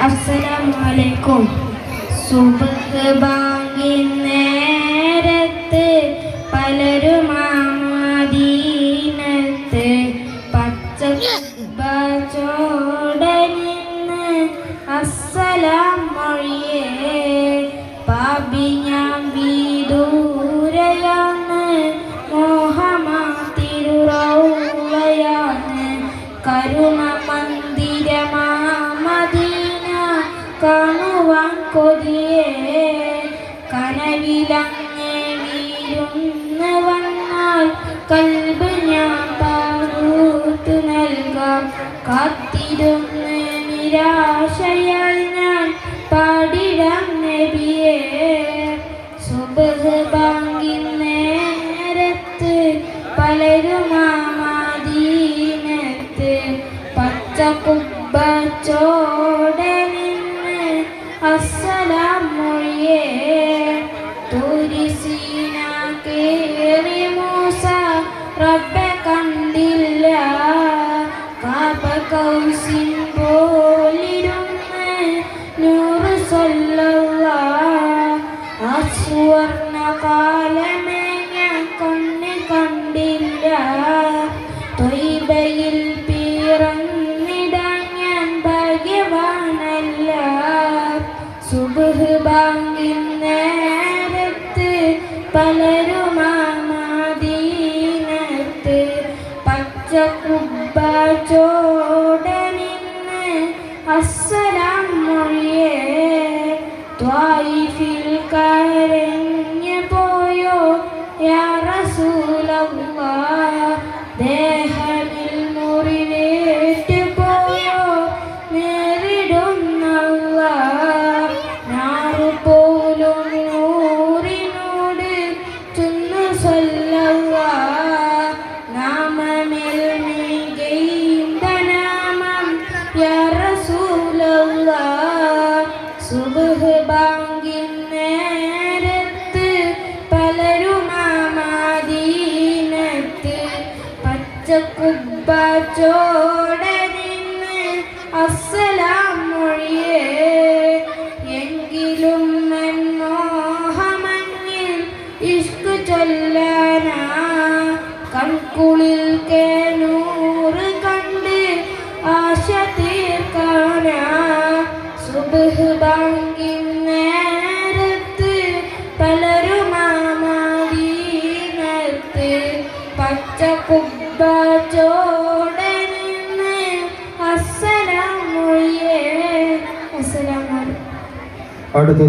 അസ്സലാമലൈക്കും. സുബ്ഹ് ബാങ്കിൻ നേരത്ത് പലരും മദീനത്ത് പച്ചോടനിന്ന് അസ്സലാം മൊഴിയേ. പാപി ഞാൻ വിദൂരയാണ്, മോഹമാതിരുറൗളയാണ്. കരുണ മന്ദിരമാ മദീന കാണുവാൻ കൊതിയേ. കനവിലങ്ങേ വീരുന്ന് വന്നാൽ കൽബ് ഞാൻ പകർന്നു നൽകാം. കാത്തിരുന്ന് നിരാശയാൽ ഞാൻ പാടിടാം നബിയേ. സുബ്ഹ് ബാങ്കിൻ നേരത്ത് പലരും മദീനത്ത് പച്ചക്കുബ്ബച്ചോടനിന്ന് അസ്സലാം മൊഴിയേ. തുരിസീന കേറി മൂസ റബ്ബെ കണ്ടില്ല. കാബ കൗസിൻ പോലിരുന്ന് നൂറ് സ്വല്ലല്ലാഹ്. ആ സുവർണ്ണ കാലമേ ഞാൻ കണ്ണ് കണ്ടില്ല. ത്വയ്ബയിൽ പിറന്നിടാൻ ഞാൻ ഭാഗ്യവാനല്ല. സുബ്ഹ് ബാങ്കിൻ നേരത്ത് പലരും മദീനത്ത് പച്ചക്കുബ്ബച്ചോടനിന്ന് അസ്സലാം മൊഴിയേ. ത്വായിഫിൽ കരഞ്ഞു പോയോ യാ റസൂലല്ലാഹ്. ദേഹമിൽ മുറിവേറ്റ് പോയോ നേരിടുന്നല്ലാഹ്. നാറു പോലും നൂറിനോട് ചൊന്നു സ്വല്ലല്ലാഹ്. നാമമിൽ മികൈന്ത നാമം യാ റസൂലല്ലാഹ്. സുബ്ഹ് ബാങ്കിൻ നേരത്ത് പലരും മദീനത്ത് പച്ചക്കുബ്ബച്ചോടനിന്ന് അസ്സലാം മൊഴിയേ. എങ്കിലും എൻ മോഹമഞ്ഞിൽ ഇഷ്ക് ചൊല്ലാനാ. കൺകുളിൽ കേനൂറ് കണ്ട് ആശ തീർക്കാനാ. സുബ്ഹ് ബാങ്കിൻ നേരത്ത് പലരും മദീനത്ത് പച്ചക്കുബ്ബച്ചോടനിന്ന് അസ്സലാം മൊഴിയേ. അസ്സലാമു അലൈക്കും.